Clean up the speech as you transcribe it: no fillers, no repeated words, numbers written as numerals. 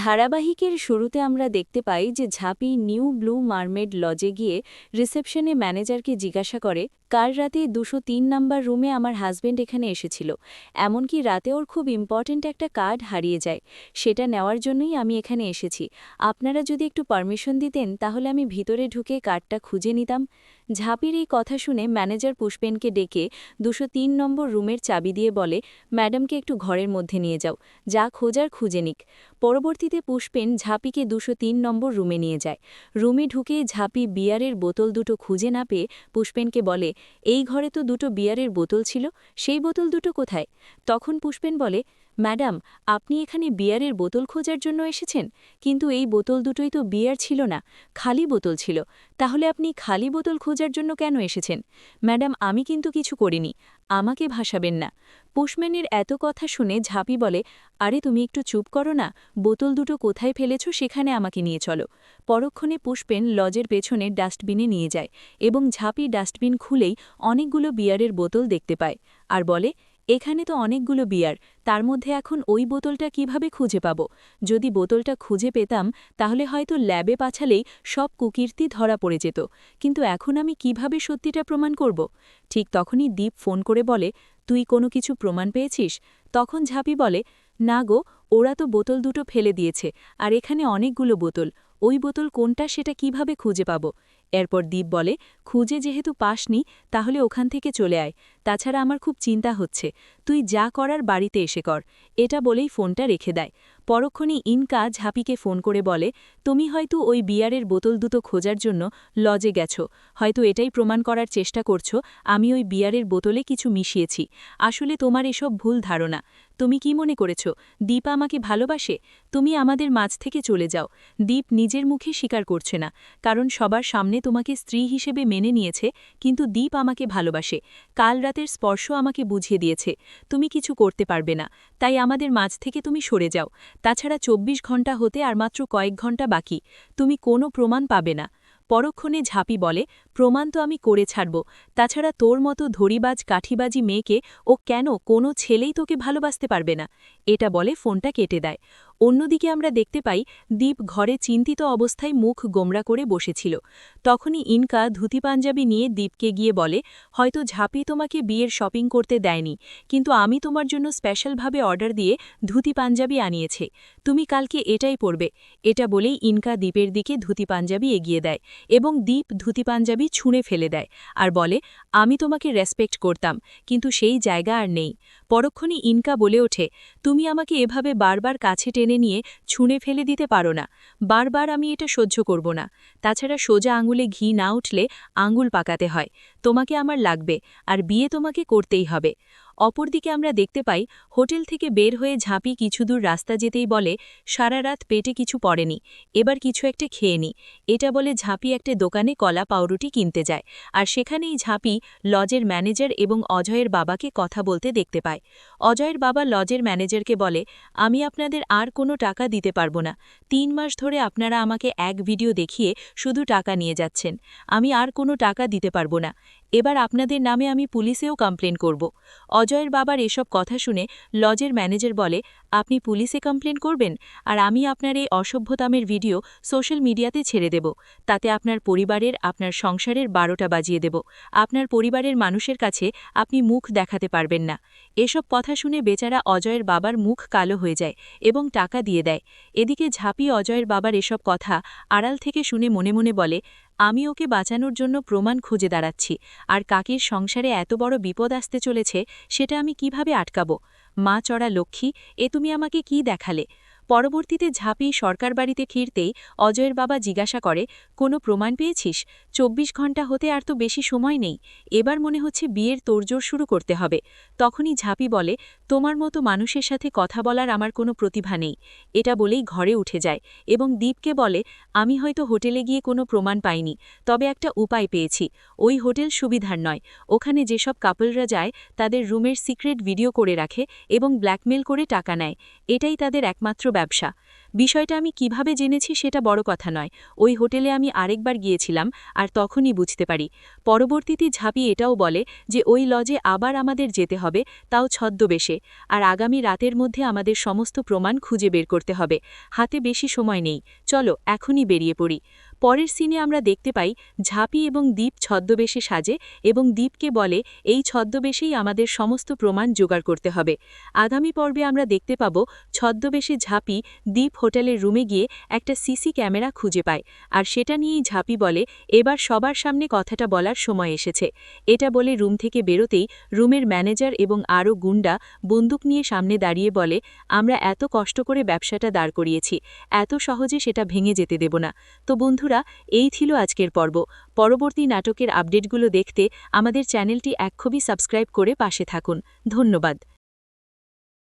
ধারাবাহিকের শুরুতে আমরা দেখতে পাই যে ঝাঁপি নিউ ব্লু মারমেড লজে গিয়ে রিসেপশনে ম্যানেজারকে জিজ্ঞাসা করে কাল রাতে 203 নাম্বার রুমে আমার হাজবেন্ড এখানে এসেছিল, এমনকি রাতে ওর খুব ইম্পর্ট্যান্ট একটা কার্ড হারিয়ে যায়, সেটা নেওয়ার জন্যই আমি এখানে এসেছি। আপনারা যদি একটু পারমিশন দিতেন তাহলে আমি ভিতরে ঢুকে কার্ডটা খুঁজে নিতাম। ঝাঁপির এই কথা শুনে ম্যানেজার পুষ্পেনকে ডেকে 203 নম্বর রুমের চাবি দিয়ে বলে, ম্যাডামকে একটু ঘরের মধ্যে নিয়ে যাও, যা খোঁজার খুঁজে নিক। পরবর্তীতে পুষ্পেন ঝাঁপিকে 203 নম্বর রুমে নিয়ে যায়। রুমে ঢুকে ঝাঁপি বিয়ারের বোতল দুটো খুঁজে না পেয়ে পুষ্পেনকে বলে, এই ঘরে তো দুটো বিয়ারের বোতল ছিল, সেই বোতল দুটো কোথায়? তখন পুষ্পেন বলে, ম্যাডাম, আপনি এখানে বিয়ারের বোতল খোঁজার জন্য এসেছেন, কিন্তু এই বোতল দুটোই তো বিয়ার ছিল না, খালি বোতল ছিল। তাহলে আপনি খালি বোতল খোঁজার জন্য কেন এসেছেন? ম্যাডাম, আমি কিন্তু কিছু করিনি, আমাকে ভাসাবেন না। পুষ্পেনের এত কথা শুনে ঝাঁপি বলে, আরে তুমি একটু চুপ করো না, বোতল দুটো কোথায় ফেলেছ সেখানে আমাকে নিয়ে চলো। পরক্ষণে পুষ্পেন লজের পেছনে ডাস্টবিনে নিয়ে যায় এবং ঝাঁপি ডাস্টবিন খুলেই অনেকগুলো বিয়ারের বোতল দেখতে পায় আর বলে, এখানে তো অনেকগুলো বিয়ার, তার মধ্যে এখন ওই বোতলটা কিভাবে খুঁজে পাব? যদি বোতলটা খুঁজে পেতাম তাহলে হয়তো ল্যাবে পাঠালেই সব কুকীর্তি ধরা পড়ে যেত, কিন্তু এখন আমি কিভাবে সত্যিটা প্রমাণ করব? ঠিক তখনই দীপ ফোন করে বলে, তুই কোনো কিছু প্রমাণ পেয়েছিস? তখন ঝাঁপি বলে, না গো, ওরা তো বোতল দুটো ফেলে দিয়েছে, আর এখানে অনেকগুলো বোতল, ওই বোতল কোনটা সেটা কিভাবে খুঁজে পাব? এরপর দীপ বলে, খুঁজে যেহেতু পাসনি তাহলে ওখান থেকে চলে আয়, তাছাড়া আমার খুব চিন্তা হচ্ছে, তুই যা করার বাড়িতে এসে কর। এটা বলেই ফোনটা রেখে দেয়। পরক্ষণে ইনকা ঝাঁপিকে ফোন করে বলে, তুমি হয়তো ওই বিয়ারের বোতল দুটো খোঁজার জন্য লজে গেছো, হয়তো এটাই প্রমাণ করার চেষ্টা করছো আমি ওই বিয়ারের বোতলে কিছু মিশিয়েছি। আসলে তোমার এসব ভুল ধারণা। তুমি কি মনে করেছ দীপ আমাকে ভালোবাসে? তুমি আমাদের মাঝ থেকে চলে যাও। দীপ নিজের মুখে স্বীকার করছে না, কারণ সবার সামনে তোমাকে স্ত্রী হিসেবে মেনে নিয়েছে, কিন্তু দীপ আমাকে ভালোবাসে। কাল রাতের স্পর্শ আমাকে বুঝিয়ে দিয়েছে তুমি কিছু করতে পারবে না, তাই আমাদের মাঝ থেকে তুমি সরে যাও। তাছাড়া 24 ঘন্টা হতে আর মাত্র কয়েক ঘন্টা বাকি, তুমি কোনো প্রমাণ পাবে না। পরক্ষণে ঝাঁপি বলে, প্রমাণ তো আমি করে ছাড়ব, তাছাড়া তোর মতো ধরিবাজ কাঠিবাজি মেয়েকে ও কেন কোনো ছেলেই তোকে ভালোবাসতে পারবে না। এটা বলে ফোনটা কেটে দেয়। অন্যদিকে আমরা দেখতে পাই দীপ ঘরে চিন্তিত অবস্থায় মুখ গোমরা করে বসেছিল। তখনই ইনকা ধুতি পাঞ্জাবি নিয়ে দীপকে গিয়ে বলে, হয়তো ঝাঁপি তোমাকে বিয়ের শপিং করতে দেয়নি, কিন্তু আমি তোমার জন্য স্পেশালভাবে অর্ডার দিয়ে ধুতি পাঞ্জাবি আনিয়েছে, তুমি কালকে এটাই পরবে। এটা বলেই ইনকা দীপের দিকে ধুতি পাঞ্জাবি এগিয়ে দেয় এবং দীপ ধুতি পাঞ্জাবি ছুঁড়ে ফেলে দেয় আর বলে, আমি তোমাকে রেসপেক্ট করতাম, কিন্তু সেই জায়গা আর নেই। পরক্ষণে ইনকা বলে ওঠে, তুমি আমাকে এভাবে বারবার কাছে টেনে নিয়ে ছুঁড়ে ফেলে দিতে পারো না, বারবার আমি এটা সহ্য করব না। তাছাড়া সোজা আঙুলে ঘি না উঠলে আঙুল পাকাতে হয়, তোমাকে আমার লাগবে, আর বিয়ে তোমাকে করতেই হবে। অপরদিকে আমরা দেখতে পাই হোটেল থেকে বের হয়ে ঝাঁপি কিছু দূর রাস্তা যেতেই বলে, সারা রাত পেটে কিছু পড়েনি, এবার কিছু একটা খেয়ে নি। এটা বলে ঝাঁপি একটা দোকানে কলা পাউরুটি কিনতে যায়, আর সেখানেই ঝাঁপি লজের ম্যানেজার এবং অজয়ের বাবাকে কথা বলতে দেখতে পায়। অজয়ের বাবা লজের ম্যানেজারকে বলে, আমি আপনাদের আর কোনো টাকা দিতে পারবো না, 3 মাস ধরে আপনারা আমাকে এক ভিডিও দেখিয়ে শুধু টাকা নিয়ে যাচ্ছেন, আমি আর কোনো টাকা দিতে পারবো না, এবার আপনাদের নামে আমি পুলিশেও কমপ্লেন করব। অজয়ের বাবার এসব কথা শুনে লজের ম্যানেজার বলে, আপনি পুলিশে কমপ্লেন করবেন, আর আমি আপনার এই অসভ্যতামের ভিডিও সোশ্যাল মিডিয়াতে ছেড়ে দেব, তাতে আপনার পরিবারের আপনার সংসারের 12টা বাজিয়ে দেব, আপনার পরিবারের মানুষের কাছে আপনি মুখ দেখাতে পারবেন না। এসব কথা শুনে বেচারা অজয়ের বাবার মুখ কালো হয়ে যায় এবং টাকা দিয়ে দেয়। এদিকে ঝাঁপি অজয়ের বাবার এসব কথা আড়াল থেকে শুনে মনে মনে বলে, আমি ওকে বাঁচানোর জন্য প্রমাণ খুঁজে দাঁড়াচ্ছি, আর কাকির সংসারে এত বড় বিপদ আসতে চলেছে সেটা আমি কিভাবে আটকাবো? মা চড়া লক্ষ্মী, এ তুমি আমাকে কি দেখালে? পরবর্তীতে ঝাঁপি সরকার বাড়িতে ফিরতেই অজয়ের বাবা জিজ্ঞাসা করে, কোনো প্রমাণ পেয়েছিস? 24 ঘন্টা হতে আর তো বেশি সময় নেই, এবার মনে হচ্ছে বিয়ের তোড়জোড় শুরু করতে হবে। তখনই ঝাঁপি বলে, তোমার মতো মানুষের সাথে কথা বলার আমার কোনো প্রতিভা নেই। এটা বলেই ঘরে উঠে যায় এবং দীপকে বলে, আমি হয়তো হোটেলে গিয়ে কোনো প্রমাণ পাইনি, তবে একটা উপায় পেয়েছি। ওই হোটেল সুবিধার নয়, ওখানে যেসব কাপলরা যায় তাদের রুমের সিক্রেট ভিডিও করে রাখে এবং ব্ল্যাকমেল করে টাকা নেয়, এটাই তাদের একমাত্র ব্যবসা। বিষয়টা আমি কিভাবে জেনেছি সেটা বড় কথা নয়, ওই হোটেলে আমি আরেকবার গিয়েছিলাম আর তখনই বুঝতে পারি। পরবর্তীতে ঝাঁপি এটাও বলে যে ওই লজে আবার আমাদের যেতে হবে, তাও ছদ্মবেশে, আর আগামী রাতের মধ্যে আমাদের সমস্ত প্রমাণ খুঁজে বের করতে হবে। হাতে বেশি সময় নেই, চলো এখনই বেরিয়ে পড়ি। পরের সিনে আমরা দেখতে পাই ঝাঁপি এবং দীপ ছদ্মবেশে সাজে এবং দীপকে বলে এই ছদ্মবেশেই আমাদের সমস্ত প্রমাণ জোগাড় করতে হবে। আগামী পর্বে আমরা দেখতে পাব ছদ্মবেশে ঝাঁপি দীপ হোটেলের রুমে গিয়ে একটা সিসি ক্যামেরা খুঁজে পায়, আর সেটা নিয়েই ঝাঁপি বলে এবার সবার সামনে কথাটা বলার সময় এসেছে। এটা বলে রুম থেকে বেরোতেই রুমের ম্যানেজার এবং আরও গুন্ডা বন্দুক নিয়ে সামনে দাঁড়িয়ে বলে আমরা এত কষ্ট করে ব্যবসাটা দাঁড় করিয়েছি, এত সহজে সেটা ভেঙে যেতে দেব না। তো বন্ধুরা, এই ছিল আজকের পর্ব। পরবর্তী নাটকের আপডেটগুলো দেখতে আমাদের চ্যানেলটি এক্ষুনি সাবস্ক্রাইব করে পাশে থাকুন। ধন্যবাদ।